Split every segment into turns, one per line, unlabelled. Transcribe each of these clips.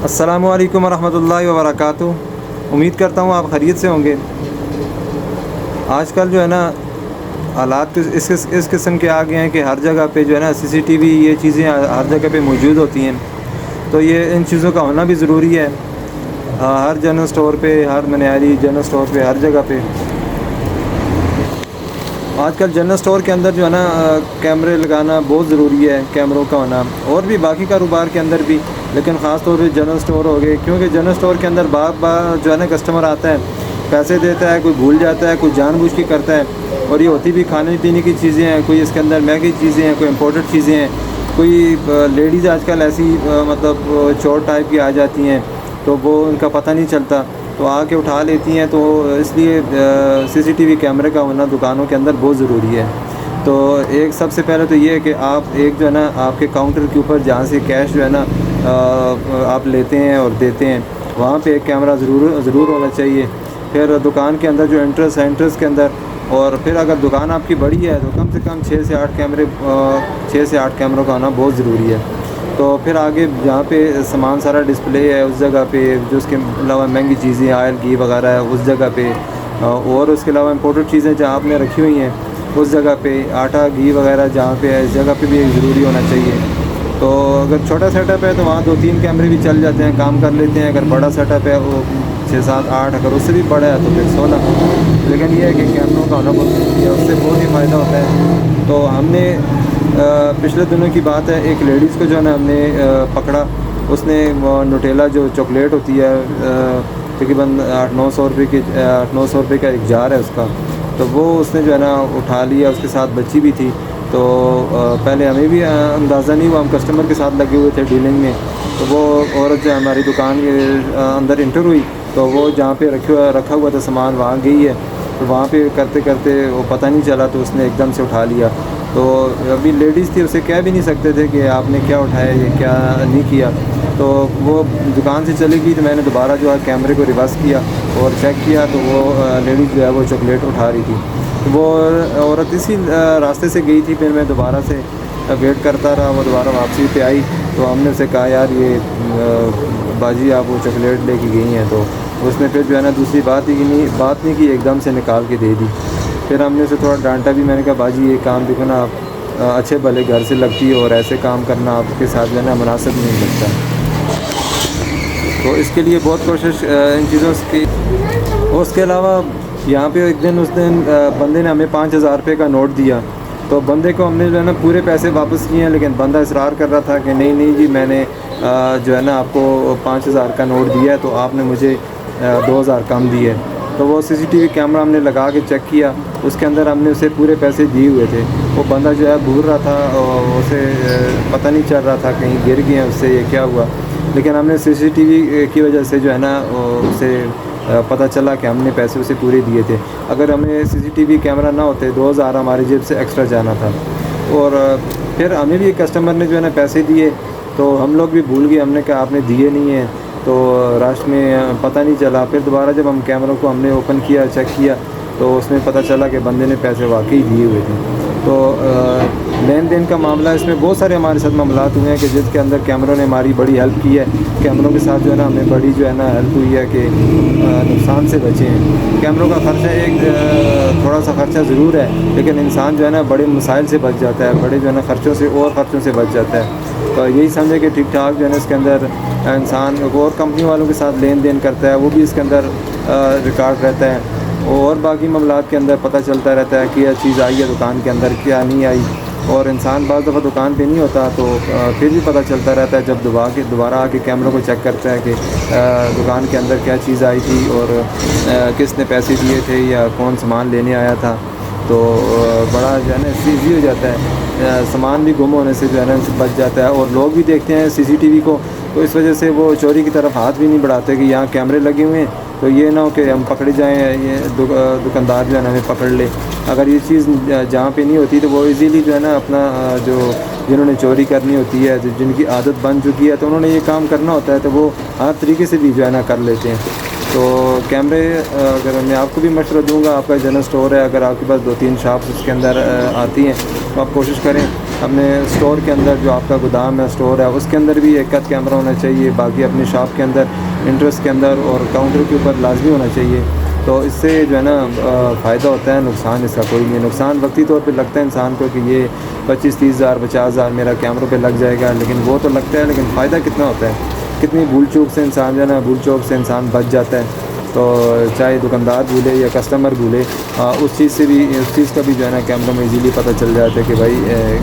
السلام علیکم ورحمۃ اللہ وبرکاتہ۔ امید کرتا ہوں آپ خیریت سے ہوں گے۔ آج کل جو ہے نا حالات اس قسم کے آ گئے ہیں کہ ہر جگہ پہ جو ہے نا سی سی ٹی وی یہ چیزیں ہر جگہ پہ موجود ہوتی ہیں، تو یہ ان چیزوں کا ہونا بھی ضروری ہے۔ ہر جنرل اسٹور پہ، ہر منیاری جنرل اسٹور پہ، ہر جگہ پہ آج کل جنرل اسٹور کے اندر جو ہے نا کیمرے لگانا بہت ضروری ہے، کیمروں کا ہونا، اور بھی باقی کاروبار کے اندر بھی، لیکن خاص طور پہ جنرل اسٹور ہو گئے، کیونکہ جنرل اسٹور کے اندر بار جو ہے نا کسٹمر آتا ہے، پیسے دیتا ہے، کوئی بھول جاتا ہے، کوئی جان بوجھ کے کرتا ہے، اور یہ ہوتی بھی کھانے پینے کی چیزیں ہیں، کوئی اس کے اندر مہنگی چیزیں ہیں، کوئی امپورٹڈ چیزیں ہیں، کوئی لیڈیز آج کل ایسی مطلب چور ٹائپ کی آ جاتی ہیں، تو وہ ان کا پتہ نہیں چلتا، تو آ کے اٹھا لیتی ہیں، تو اس لیے سی سی ٹی وی کیمرے کا ہونا دکانوں کے اندر بہت ضروری ہے۔ تو ایک سب سے پہلے تو یہ ہے کہ آپ ایک جو ہے نا آپ کے کاؤنٹر کے اوپر جہاں سے کیش جو ہے نا آپ لیتے ہیں اور دیتے ہیں، وہاں پہ ایک کیمرہ ضرور ہونا چاہیے۔ پھر دکان کے اندر جو انٹرس ہے، انٹرس کے اندر، اور پھر اگر دکان آپ کی بڑی ہے تو کم سے کم 6 سے 8 کیمروں کا ہونا بہت ضروری ہے۔ تو پھر آگے جہاں پہ سامان سارا ڈسپلے ہے اس جگہ پہ، جو اس کے علاوہ مہنگی چیزیں آئل گھی وغیرہ ہے اس جگہ پہ، اور اس کے علاوہ امپورٹڈ چیزیں جہاں آپ نے رکھی ہوئی ہیں اس جگہ پہ، آٹا گھی وغیرہ جہاں پہ ہے اس جگہ پہ بھی ایک ضروری ہونا چاہیے۔ تو اگر چھوٹا سیٹ اپ ہے تو وہاں 2-3 کیمرے بھی چل جاتے ہیں، کام کر لیتے ہیں۔ اگر بڑا سیٹ اپ ہے وہ 6-7-8، اگر اس سے بھی بڑا ہے تو پھر 16۔ لیکن یہ ہے کہ کیمروں کا ہونا بہت ضروری ہے، اس سے بہت ہی فائدہ ہوتا ہے۔ تو ہم نے پچھلے دنوں کی بات ہے، ایک لیڈیز کو جو ہے نا ہم نے پکڑا، اس نے نوٹیلا جو چاکلیٹ ہوتی ہے تقریباً 800-900 روپے کا ایک جار ہے اس کا، تو وہ اس نے جو ہے نا اٹھا لیا، اس کے ساتھ بچی بھی تھی۔ تو پہلے ہمیں بھی اندازہ نہیں ہوا، ہم کسٹمر کے ساتھ لگے ہوئے تھے ڈیلنگ میں، تو وہ عورت جو ہماری دکان کے اندر انٹر ہوئی، تو وہ جہاں پہ رکھا ہوا تھا سامان وہاں گئی ہے، تو وہاں پہ کرتے کرتے وہ پتہ نہیں چلا، تو اس نے ایک دم سے اٹھا لیا۔ تو ابھی لیڈیز تھی، اسے کہہ بھی نہیں سکتے تھے کہ آپ نے کیا اٹھایا، یہ کیا نہیں کیا، تو وہ دکان سے چلی گئی۔ تو میں نے دوبارہ جو ہے کیمرے کو ریورس کیا اور چیک کیا، تو وہ لیڈیز جو ہے وہ چاکلیٹ اٹھا رہی تھی۔ وہ عورت اسی راستے سے گئی تھی، پھر میں دوبارہ سے ویٹ کرتا رہا، وہ دوبارہ واپسی پہ آئی، تو ہم نے اسے کہا یار یہ باجی آپ وہ چاکلیٹ لے کے گئی ہیں، تو اس نے پھر جو ہے نا دوسری بات نہیں کی، ایک دم سے نکال کے دے دی۔ پھر ہم نے اسے تھوڑا ڈانٹا بھی، میں نے کہا باجی یہ کام دیکھو نا، آپ اچھے بھلے گھر سے لگتی ہے اور ایسے کام کرنا آپ کے ساتھ جو ہے نا مناسب نہیں لگتا۔ تو اس کے لیے بہت کوشش ان چیزوں کی۔ اور اس کے علاوہ یہاں پہ ایک دن بندے نے ہمیں 5000 روپے کا نوٹ دیا، تو بندے کو ہم نے جو ہے نا پورے پیسے واپس کیے ہیں، لیکن بندہ اصرار کر رہا تھا کہ نہیں جی میں نے جو ہے نا آپ کو 5000 کا نوٹ دیا ہے، تو آپ نے مجھے 2000 کم دیے۔ تو وہ سی سی ٹی وی کیمرہ ہم نے لگا کے چیک کیا، اس کے اندر ہم نے اسے پورے پیسے دیے ہوئے تھے۔ وہ بندہ جو ہے بھول رہا تھا، اسے پتہ نہیں چل رہا تھا کہیں گر گئے ہیں، اس سے یہ کیا ہوا، لیکن ہم نے سی سی ٹی وی کی وجہ سے جو ہے نا اسے پتہ چلا کہ ہم نے پیسے اسے پورے دیے تھے۔ اگر ہمیں سی سی ٹی وی کیمرہ نہ ہوتے 2000 ہماری جیب سے ایکسٹرا جانا تھا۔ اور پھر ہمیں بھی کسٹمر نے جو ہے نا پیسے دیے، تو ہم لوگ بھی بھول گئے، ہم نے کہا آپ نے دیے نہیں ہیں، تو راستے میں پتہ نہیں چلا۔ پھر دوبارہ جب ہم کیمروں کو ہم نے اوپن کیا، چیک کیا، تو اس میں پتہ چلا کہ بندے نے پیسے واقعی دیے ہوئے تھے۔ تو لین دین کا معاملہ، اس میں بہت سارے ہمارے ساتھ معاملات ہوئے ہیں کہ جس کے اندر کیمروں نے ہماری بڑی ہیلپ کی ہے۔ کیمروں کے ساتھ جو ہے نا ہمیں بڑی جو ہے نا ہیلپ ہوئی ہے کہ نقصان سے بچے ہیں۔ کیمروں کا خرچہ ایک تھوڑا سا خرچہ ضرور ہے، لیکن انسان جو ہے نا بڑے مسائل سے بچ جاتا ہے، بڑے جو ہے نا خرچوں سے بچ جاتا ہے۔ تو یہی سمجھے کہ ٹھیک ٹھاک جو ہے نا اس کے اندر انسان اور کمپنی والوں کے ساتھ لین دین کرتا ہے، وہ بھی اس کے اندر ریکارڈ رہتا ہے، اور باقی معاملات کے اندر پتہ چلتا رہتا ہے کہ یہ چیز آئی ہے دکان کے اندر، کیا نہیں آئی۔ اور انسان بعض دفعہ دکان پہ نہیں ہوتا، تو پھر بھی پتہ چلتا رہتا ہے جب دوبارہ آ کے کیمروں کو چیک کرتا ہے کہ دکان کے اندر کیا چیز آئی تھی، اور کس نے پیسے دیے تھے، یا کون سامان لینے آیا تھا۔ تو بڑا جو ہے نا ایزی ہو جاتا ہے، سامان بھی گم ہونے سے جو ہے نا بچ جاتا ہے، اور لوگ بھی دیکھتے ہیں سی سی ٹی وی کو، تو اس وجہ سے وہ چوری کی طرف ہاتھ بھی نہیں بڑھاتے کہ یہاں کیمرے لگے ہوئے ہیں تو یہ نہ ہو کہ ہم پکڑے جائیں، یہ دکاندار جو ہے نا ہمیں پکڑ لے۔ اگر یہ چیز جہاں پہ نہیں ہوتی تو وہ ایزیلی جو ہے نا اپنا جنہوں نے چوری کرنی ہوتی ہے، جن کی عادت بن چکی ہے، تو انہوں نے یہ کام کرنا ہوتا ہے، تو وہ ہر طریقے سے بھی جو ہے نا کر لیتے ہیں۔ تو کیمرے اگر میں آپ کو بھی مشورہ دوں گا، آپ کا جنرل اسٹور ہے، اگر آپ کے پاس 2-3 شاپس اس کے اندر آتی ہیں تو آپ کوشش کریں اپنے اسٹور کے اندر جو آپ کا گودام ہے اسٹور ہے اس کے اندر بھی ایک آدھ کیمرہ ہونا چاہیے. باقی اپنی شاپ کے اندر انٹرسٹ کے اندر اور کاؤنٹر کے اوپر لازمی ہونا چاہیے. تو اس سے جو ہے نا فائدہ ہوتا ہے, نقصان اس کا کوئی نہیں. نقصان وقتی طور پہ لگتا ہے انسان کو کہ یہ 25-30 ہزار 50 ہزار میرا کیمروں پہ لگ جائے گا, لیکن وہ تو لگتا ہے, لیکن فائدہ کتنا ہوتا ہے, کتنی بھول چوک سے انسان جو ہے نا بھول چوک سے انسان بچ جاتا ہے. تو چاہے دکاندار بھولے یا کسٹمر بھولے, اس چیز کا بھی جو ہے نا کیمروں میں ایزیلی پتہ چل جاتا ہے کہ بھائی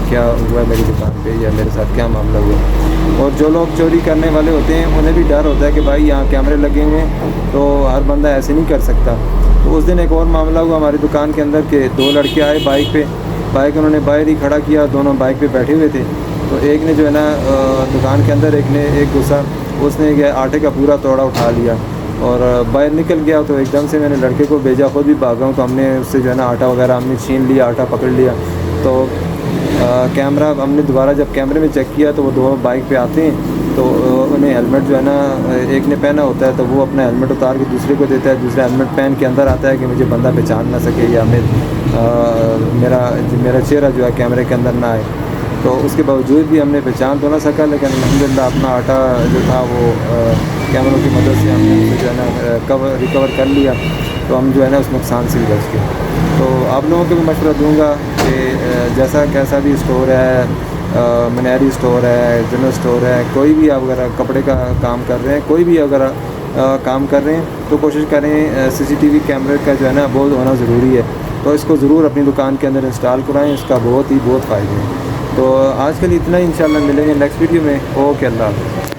کیا ہوا ہے میری دکان پہ یا میرے ساتھ کیا معاملہ ہوا. اور جو لوگ چوری کرنے والے ہوتے ہیں انہیں بھی ڈر ہوتا ہے کہ بھائی یہاں کیمرے لگے ہوئے ہیں تو ہر بندہ ایسے نہیں کر سکتا. تو اس دن ایک اور معاملہ ہوا ہماری دکان کے اندر کہ 2 لڑکے آئے بائک پہ, بائک انہوں نے باہر ہی کھڑا کیا, دونوں بائک پہ بیٹھے ہوئے تھے. تو ایک نے جو ہے نا دکان کے اندر ایک گھسا, اس نے آٹے کا پورا توڑا اٹھا لیا اور باہر نکل گیا. تو ایک دم سے میں نے لڑکے کو بھیجا, خود بھی بھاگا ہوں. تو ہم نے اس سے جو ہے نا آٹا وغیرہ ہم نے چھین لیا, آٹا پکڑ لیا. تو کیمرہ ہم نے دوبارہ جب کیمرے میں چیک کیا تو وہ دونوں بائک پہ آتے ہیں تو انہیں ہیلمٹ جو ہے نا ایک نے پہنا ہوتا ہے, تو وہ اپنا ہیلمٹ اتار کے دوسرے کو دیتا ہے, دوسرا ہیلمٹ پہن کے اندر آتا ہے کہ مجھے بندہ پہچان نہ سکے یا میرا چہرہ جو ہے کیمرے کے اندر نہ آئے. تو اس کے باوجود بھی ہم نے پہچان تو نہ سکا, لیکن الحمدللہ اپنا آٹا جو تھا وہ کیمروں کی مدد سے ہم نے اسے جو ہے نا ریکور کر لیا. تو ہم جو ہے نا اس نقصان سے بھی بچ گئے. تو آپ لوگوں کو بھی مشورہ دوں گا کہ جیسا کیسا بھی اسٹور ہے, منیری اسٹور ہے, جنرل اسٹور ہے, کوئی بھی آپ اگر کپڑے کا کام کر رہے ہیں, کوئی بھی اگر کام کر رہے ہیں تو کوشش کریں CCTV کیمرے کا جو ہے نا بہت ہونا ضروری ہے. تو اس کو ضرور اپنی دکان کے اندر انسٹال کرائیں, اس کا بہت فائدے ہیں. تو آج کے لیے اتنا ہی, انشاءاللہ ملیں گے نیکسٹ ویڈیو میں. اوکے, اللہ حافظ.